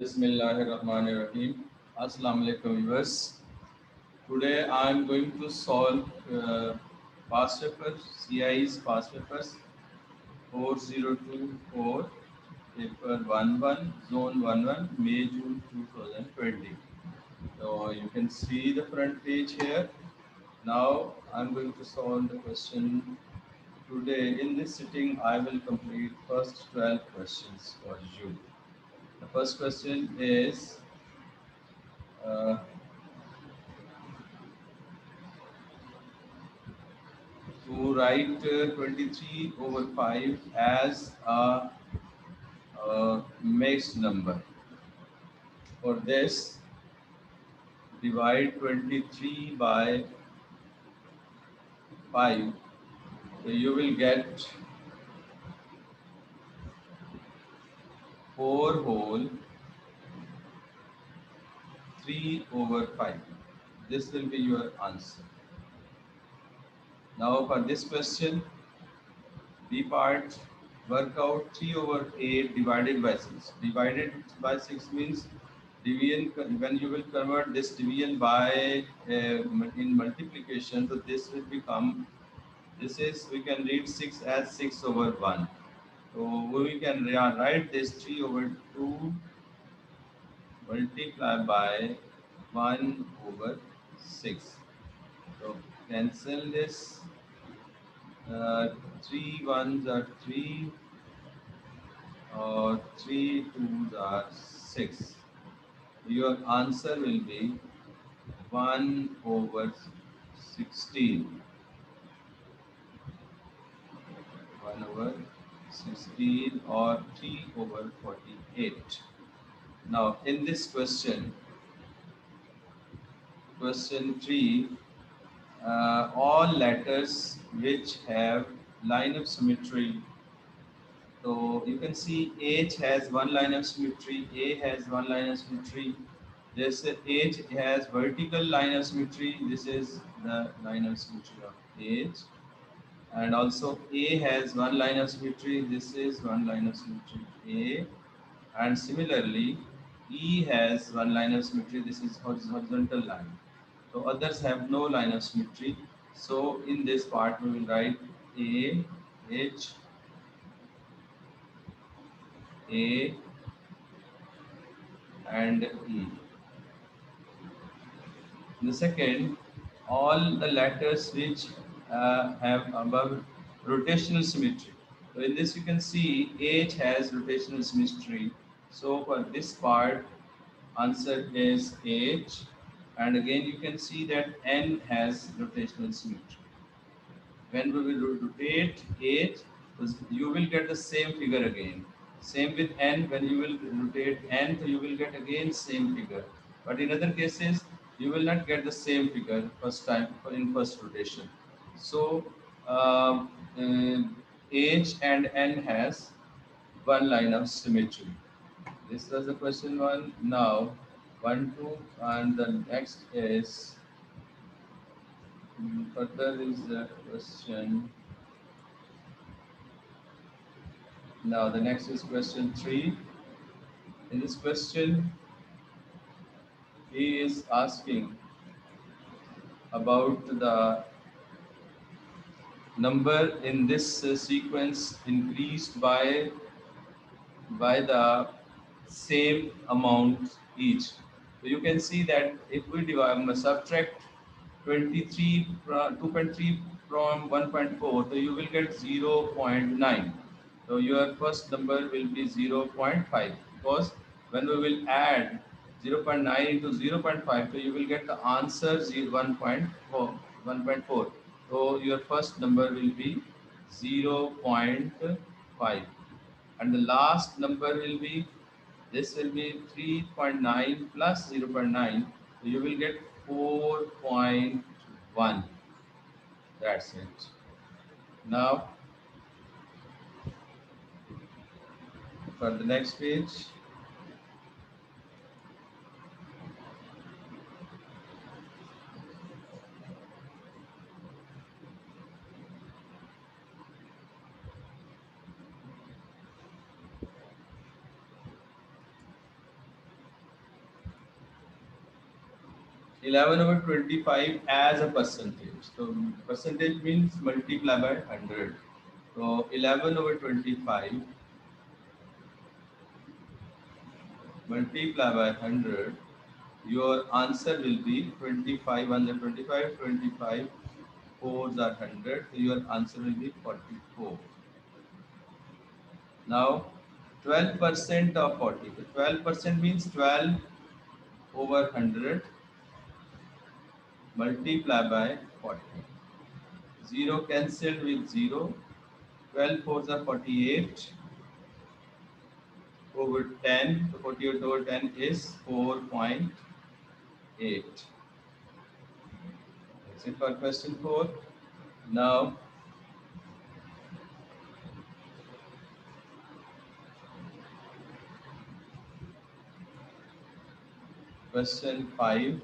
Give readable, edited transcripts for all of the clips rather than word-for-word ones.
Bismillahirrahmanirrahim. Assalamu alaikum viewers. Today I am going to solve past papers, CI's past papers 4024, paper 11, zone 11, May June 2020. So you can see the front page here. Now I am going to solve the question. Today in this sitting I will complete first 12 questions for you. The first question is uh, to write 23 over 5 as a mixed number. For this, divide 23 by 5. So you will get 4 whole 3 over 5. This will be your answer. Now for this question, B part, work out 3 over 8 divided by 6. Divided by 6 means division, when you will convert this division by in multiplication, so this will become, this is, we can read 6 as 6 over 1. So we can write this 3 over 2 multiplied by 1 over 6. So cancel this, 3 ones are 3, or 3 twos are 6. Your answer will be 1 over 16. 1 over 16 or 3 over 48. Now in this question, question 3, all letters which have line of symmetry. So you can see H has one line of symmetry, A has one line of symmetry. This H has vertical line of symmetry. This is the line of symmetry of H. And also A has one line of symmetry. This is one line of symmetry A. And similarly, E has one line of symmetry. This is horizontal line. So others have no line of symmetry. So in this part we will write A, H, A, and E. In the second, all the letters which have above rotational symmetry. So in this you can see H has rotational symmetry. So for this part, answer is H. And again you can see that N has rotational symmetry. When we will rotate H, you will get the same figure again. Same with N, when you will rotate N, you will get again same figure. But in other cases, you will not get the same figure first time in first rotation. So H and N has one line of symmetry. This was the question one. Now, 1, 2, and the next is, further is the question. Now the next is question 3. In this question, he is asking about the number in this sequence increased by the same amount each. So you can see that if we subtract 23 2.3 from 1.4, so you will get 0.9. So your first number will be 0.5, because when we will add 0.9 into 0.5, so you will get the answer 1.4. 1.4. So your first number will be 0.5, and the last number will be, this will be 3.9 plus 0.9, so you will get 4.1. That's it. Now for the next page, 11 over 25 as a percentage. So percentage means multiply by 100. So 11 over 25 multiply by 100. Your answer will be 25 on the 25, 25 fours are 100. So your answer will be 44. Now 12% of 40. So 12% means 12 over 100 multiply by 40. 0 cancelled with 0. 12 fours are 48 over 10. So 48 over 10 is 4.8. That's it for question 4. Now question 5.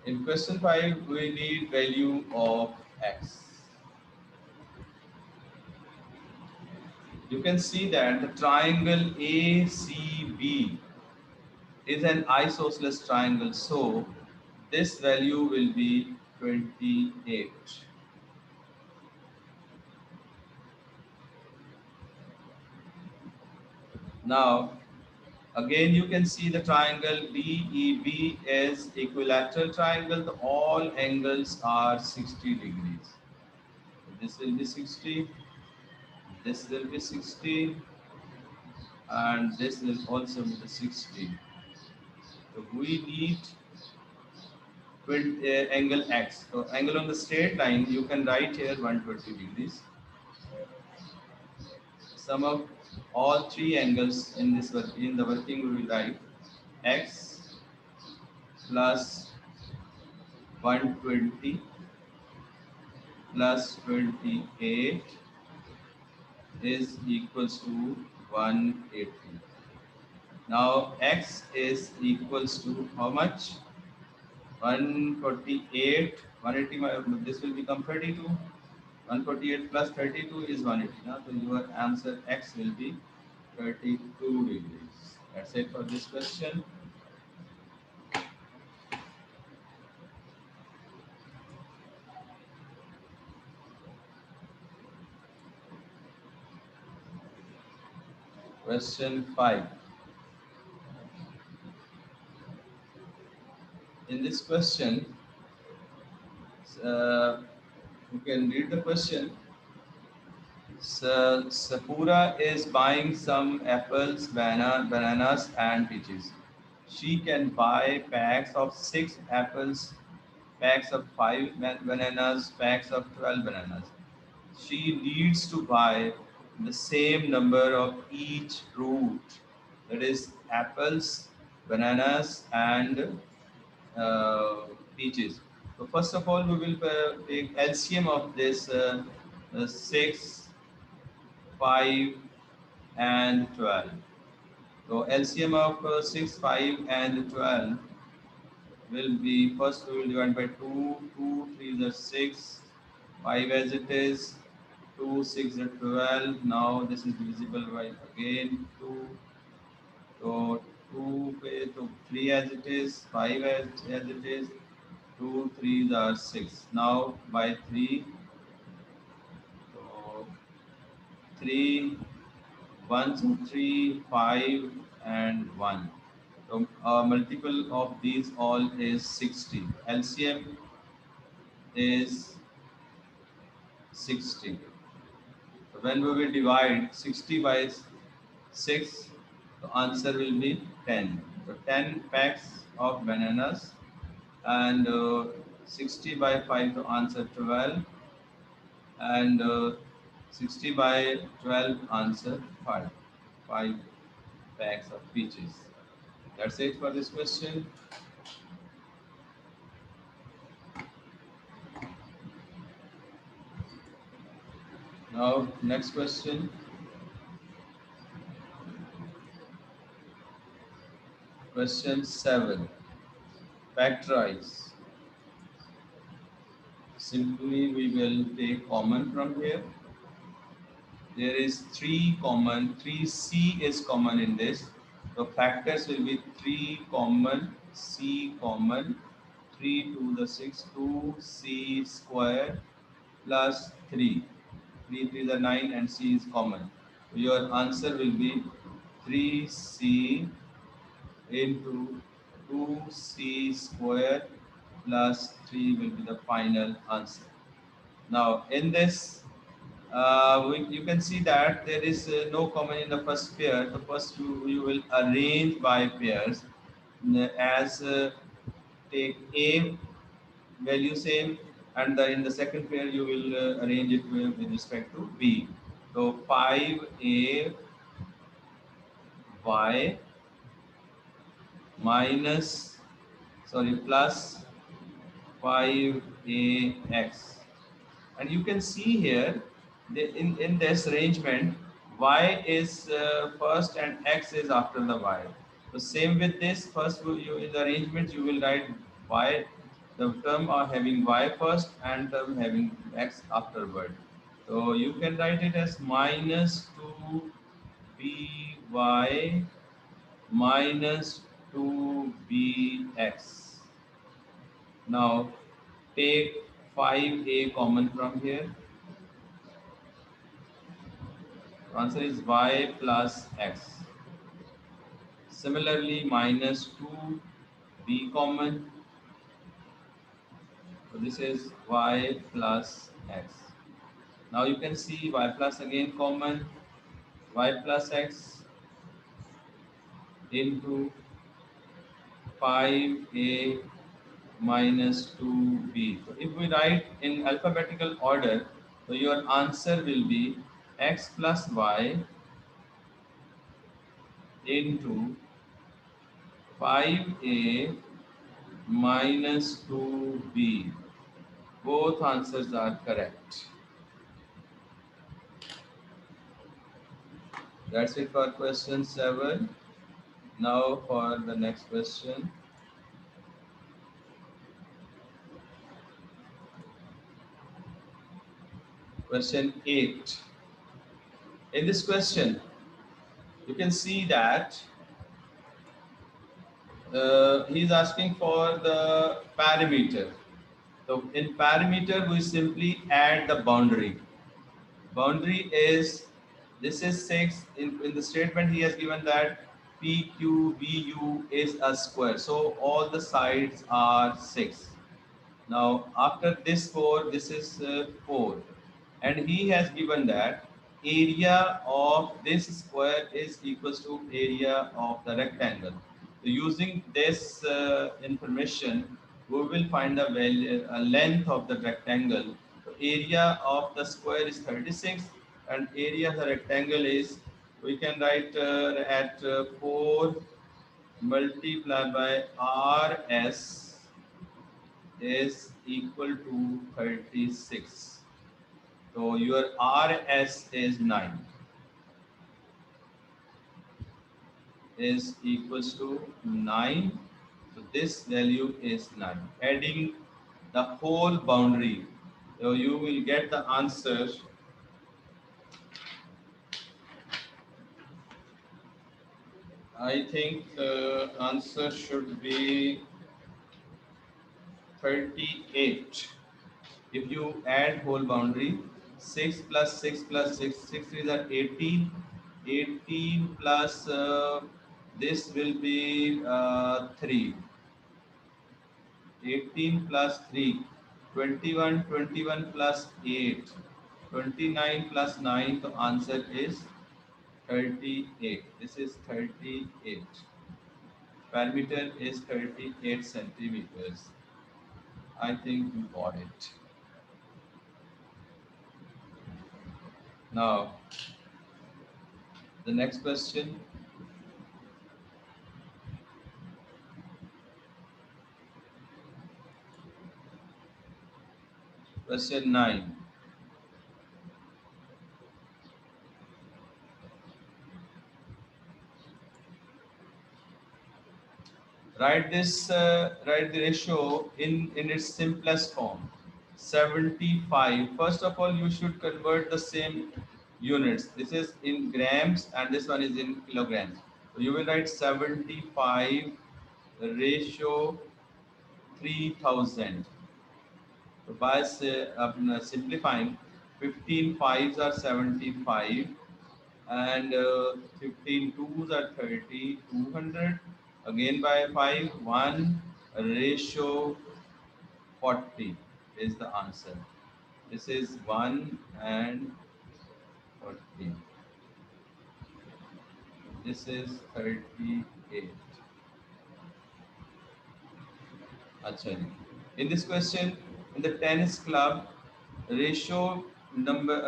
In question 5, we need value of x. You can see that the triangle ACB is an isosceles triangle, so this value will be 28. Now, again you can see the triangle DEB is equilateral triangle. All angles are 60 degrees. This will be 60, this will be 60, and this will also be the 60. So we need angle x. So angle on the straight line, you can write here 120 degrees. Sum of all three angles in this in the working we will write x plus 120 plus 28 is equals to 180. Now x is equals to how much? 148, 180, this will become 32. 148 plus 32 is 180. Now, so your answer x will be 32 degrees. That's it for this question. Question 5. In this question, you can read the question. Sapura is buying some apples, bananas, and peaches. She can buy packs of 6 apples, packs of 5 bananas, packs of 12 bananas. She needs to buy the same number of each fruit, that is apples, bananas, and peaches. So first of all, we will take LCM of this 6, 5, and 12. So LCM of 6, 5, and 12 will be, first we will divide by 2, 2, 3 is 6, 5 as it is, 2, 6 is 12. Now this is divisible by again 2. So 2, so 3 as it is, 5 as it is, 2, 3 are 6. Now by 3, so 3, 1, so 3, 5, and 1. So multiple of these all is 60. LCM is 60. So when we will divide 60 by 6, the answer will be 10. So 10 packs of bananas, and 60 by 5 to answer 12, and 60 by 12 answer 5. 5 packs of peaches. That's it for this question. Now next question. Question 7. Factorize. Simply we will take common from here. There is 3 common, 3C is common in this. The factors will be 3 common, c common, 3 to the 6, 2c square plus 3. 3 3 the 9 and c is common. So your answer will be 3c into 2c square plus 3 will be the final answer. Now in this, you can see that there is no common in the first pair. The first you will arrange by pairs as take A value same, and in the second pair you will arrange it with respect to B. So 5A y minus, sorry, plus 5A x. And you can see here in this arrangement y is first and x is after the y. So same with this, first you in the arrangement you will write y, the term are having y first and term having x afterward. So you can write it as minus 2by minus 2bx. Now take 5a common from here. Answer is y plus x. Similarly, minus 2b common. So this is y plus x. Now you can see y plus again common, y plus x into 5a minus 2b. So if we write in alphabetical order, so your answer will be x plus y into 5a minus 2b. Both answers are correct. That's it for question 7. Now for the next question. Question 8. In this question, you can see that he is asking for the parameter. So in parameter, we simply add the boundary. Boundary is, this is 6. In the statement, he has given that PQBU is a square. So all the sides are 6. Now after this 4, this is 4. And he has given that area of this square is equals to area of the rectangle. So using this information, we will find the value, length of the rectangle. So area of the square is 36 and area of the rectangle is, we can write at 4 multiplied by RS is equal to 36. So your RS is 9, is equals to 9. So this value is 9. Adding the whole boundary, so you will get the answer. I think the answer should be 38. If you add whole boundary, 6 plus 6 plus 6, 6 is at 18. 18 plus this will be 3. 18 plus 3, 21, 21 plus 8, 29 plus 9. The answer is 38. This is 38. Perimeter is 38 centimeters. I think you got it. Now, the next question. Question 9. Write the ratio in its simplest form. 75. First of all, you should convert the same units. This is in grams and this one is in kilograms. So you will write 75 ratio 3000. So by simplifying, 15 fives are 75 and 15 twos are 30, 200. Again by 5, 1 ratio 40 is the answer. This is 1 and 40. This is 38. Acha ji. In this question, in the tennis club, ratio number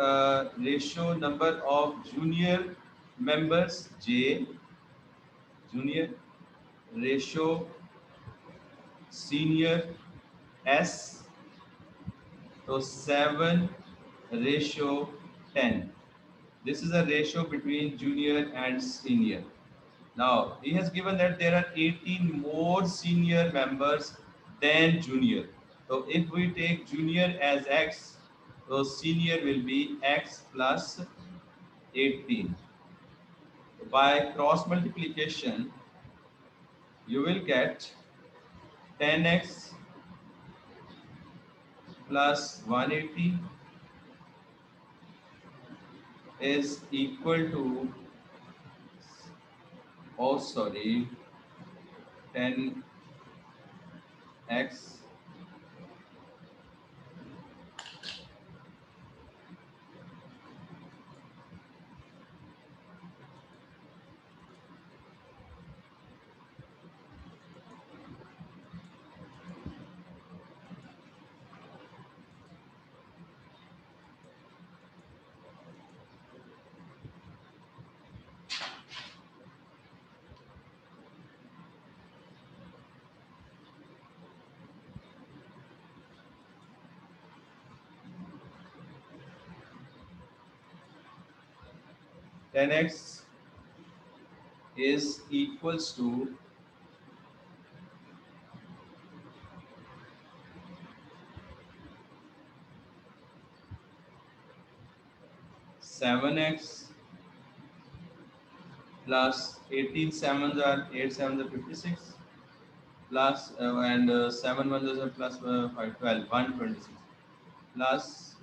of junior members J, junior, ratio senior S, so 7 ratio 10. This is a ratio between junior and senior. Now, he has given that there are 18 more senior members than junior. So, if we take junior as X, so senior will be X plus 18. By cross multiplication, you will get 10x plus 180 is equal to, oh sorry, 10x 10x is equals to 7x plus 18 sevens are 8 sevens are 56 plus and 7 ones are plus 5 12 126 plus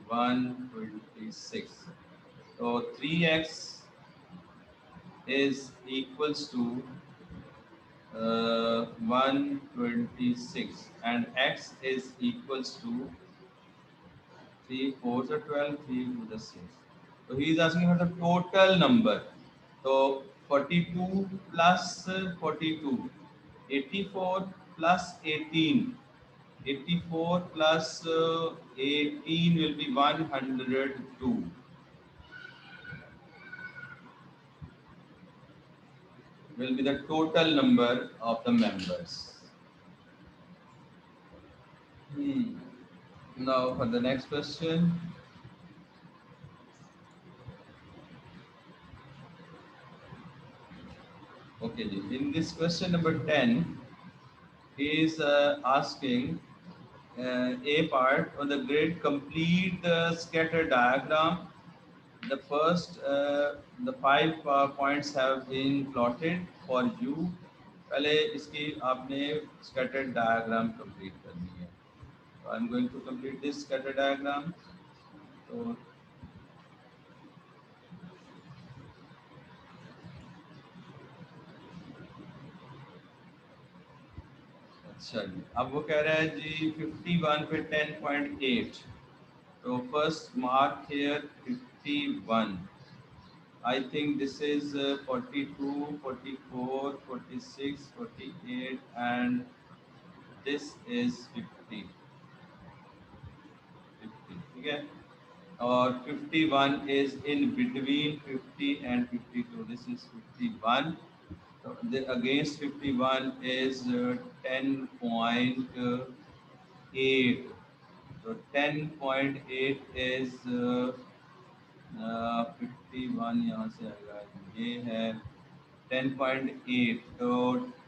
126. So 3x is equals to 126 and x is equals to 3 fours are 12, 3 to the 6. So he is asking for the total number. So 42 plus 42, 84 plus 18. 84 plus 18 will be 102. Will be the total number of the members. Now for the next question. Okay, in this question number 10, he is asking A part on the grid, complete the scatter diagram. The first, the 5 points have been plotted for you. पहले इसकी आपने scatter diagram complete करनी है. So I'm going to complete this scatter diagram. So अच्छा जी, अब वो कह रहा है जी 51 पे 10.8. So first mark here 51. I think this is 42, 44, 46, 48 and this is 50. 50, okay? Or 51 is in between 50 and 52. This is 51. So the against 51 is 10.8. So 10.8 is 51 यहाँ से आएगा, ये है 10.8. तो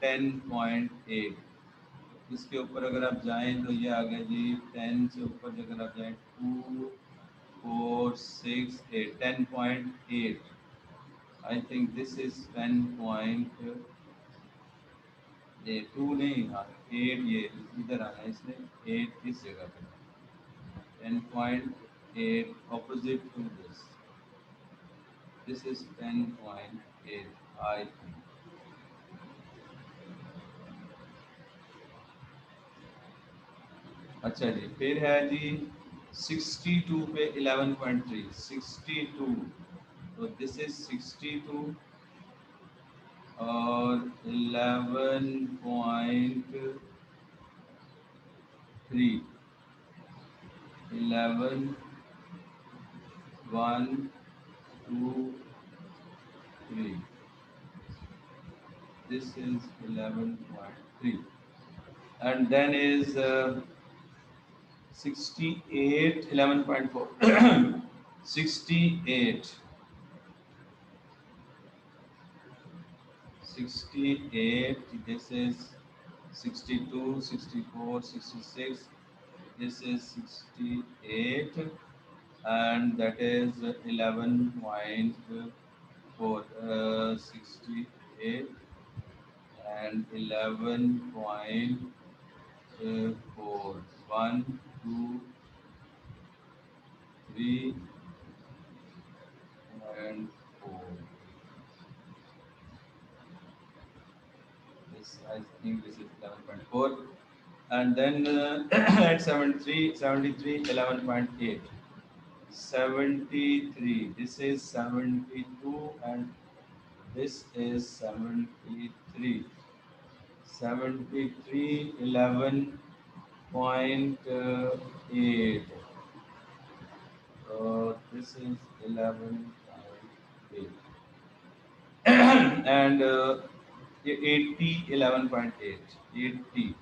10.8 इसके ऊपर अगर आप जाएं तो ये आ गया जी 10 से ऊपर अगर आप जाएं 2 4 6 8 10.8. I think this is 10.2 नहीं हाँ 8 ये इधर आना है इसलिए 8 इस जगह पे 10.8 opposite to this is 10.8 I think. अच्छा जी फिर है जी 62 पे 11.3 62 तो दिस इज 62 और 11.3 11 1 2 3 this is 11.3 and then is 68 11.4 68 68 this is 62 64 66 this is 68 and that is 11.4 68 and 11.4 1 2 3 and 4 this I think this is 11.4 and then at 73 73 11.8 73 this is 72 and this is 73 73 11.8 so this is 11.8 and 80 11.8 80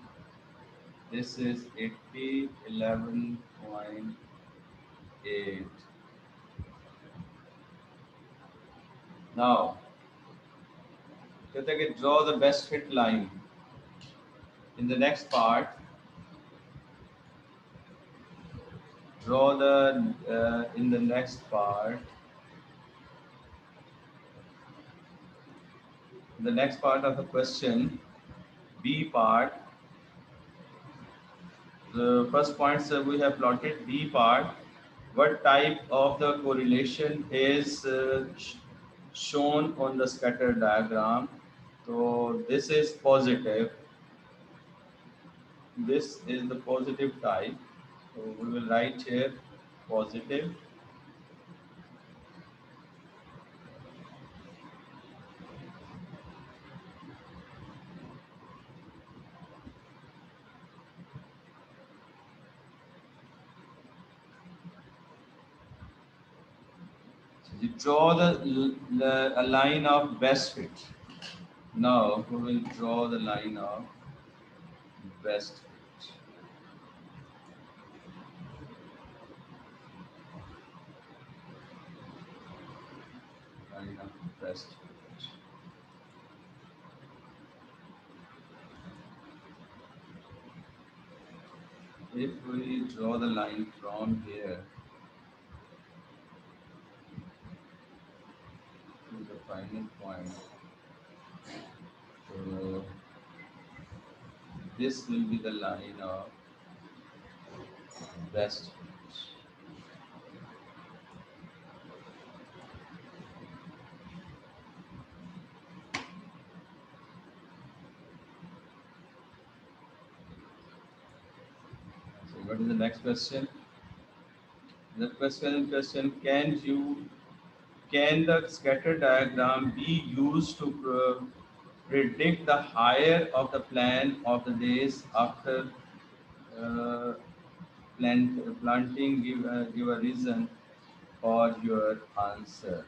this is 80 11.8 now draw the best fit line in the next part draw the in the next part the next part of the question B part the first points we have plotted B part what type of the correlation is shown on the scatter diagram so this is positive this is the positive type so we will write here positive you draw a line of best fit now we will draw the line of best fit line of best fit if we draw the line from here to the final point so this will be the line of best fit so what is the next question the question can the scatter diagram be used to predict the higher of the plan of the days after uh, planting give a reason for your answer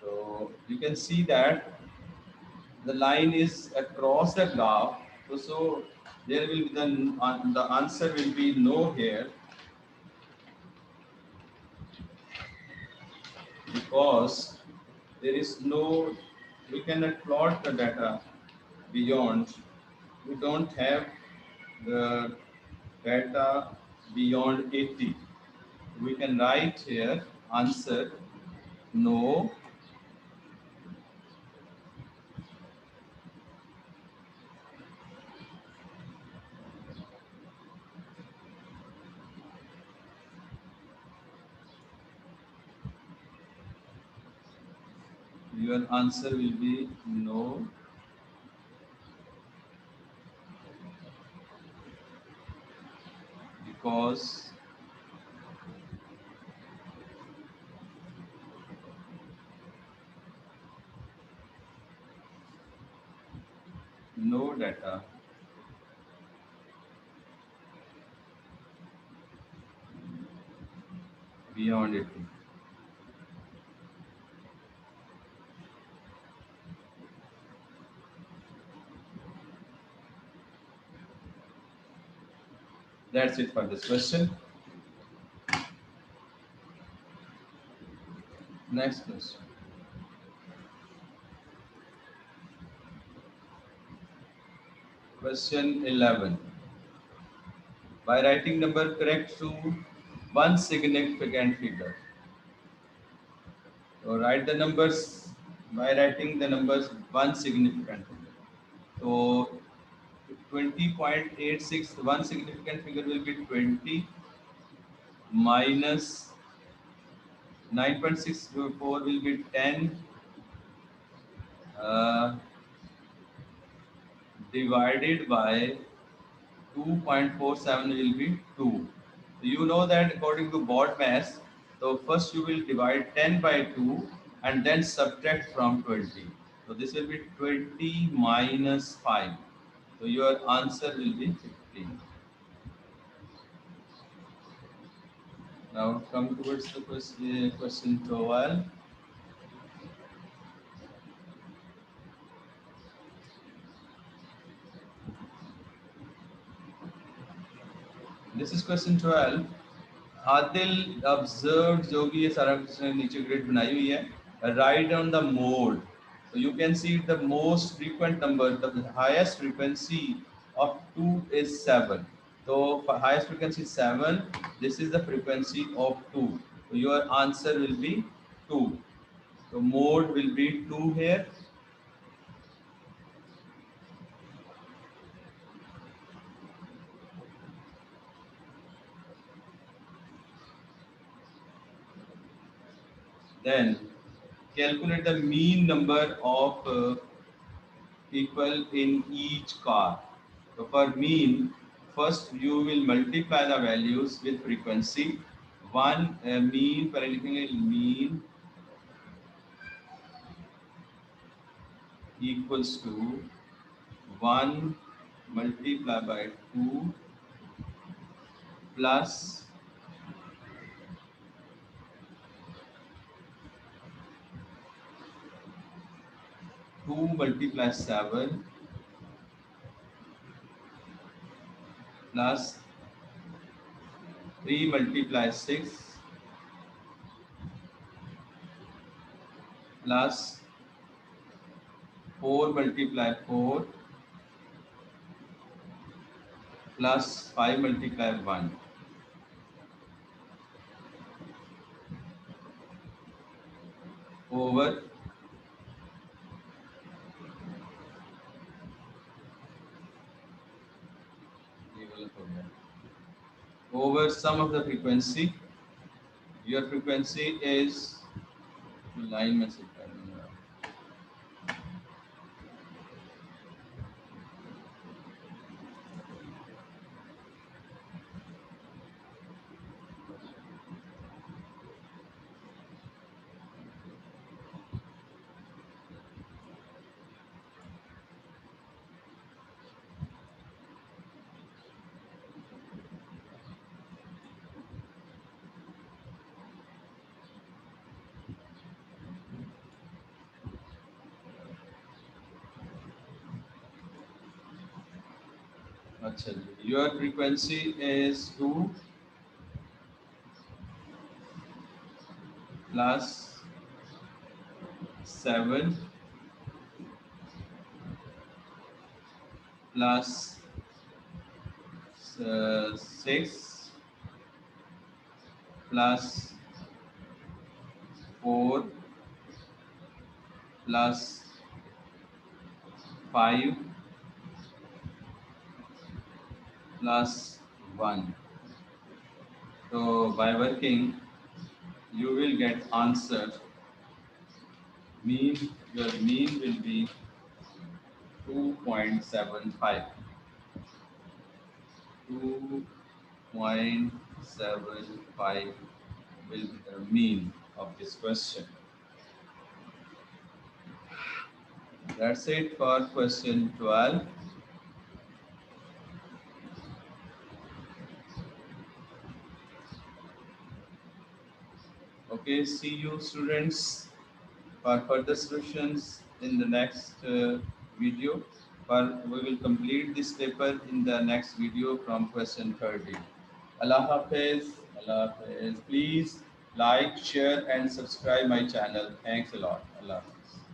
so you can see that the line is across the graph so there will be the answer will be no here because there is no we cannot plot the data beyond we don't have the data beyond 80 We can write here answer no your answer will be no because no data beyond 80. That's it for this question. Next question. Question 11. By writing number correct to one significant figure. So write the numbers by writing the numbers one significant figure. So 20.86, one significant figure will be 20 minus 9.64 will be 10 uh, divided by 2.47 will be 2. So you know that according to BODMAS, so first you will divide 10 by 2 and then subtract from 20. So this will be 20 minus 5. So your answer will be 15. Now come towards the question 12. This is question 12. Adil observed जो भी ये सारा कुछ नीचे grid बनाई हुई है right on the mode so you can see the most frequent number the highest frequency of 2 is 7 so for highest frequency 7 this is the frequency of 2 so your answer will be 2 so mode will be 2 here then calculate the mean number of people in each car. So for mean, first you will multiply the values with frequency. One mean पर लिखेंगे mean equals to 1 multiplied by 2 plus 2 multiplied 7 plus 3 multiplied 6 plus 4 multiplied 4 plus 5 multiplied 1 over over sum of the frequency. Your frequency is line message. अच्छा जी your frequency is 2 plus 7 plus 6 plus 4 plus 5 plus 1. So by working, you will get answer. Your mean will be 2.75. 2.75 will be the mean of this question. That's it for question 12. Okay, see you students for further solutions in the next video. We will complete this paper in the next video from question 30. Allah Hafiz. Allah Hafiz. Please like, share and subscribe my channel. Thanks a lot. Allah Hafiz.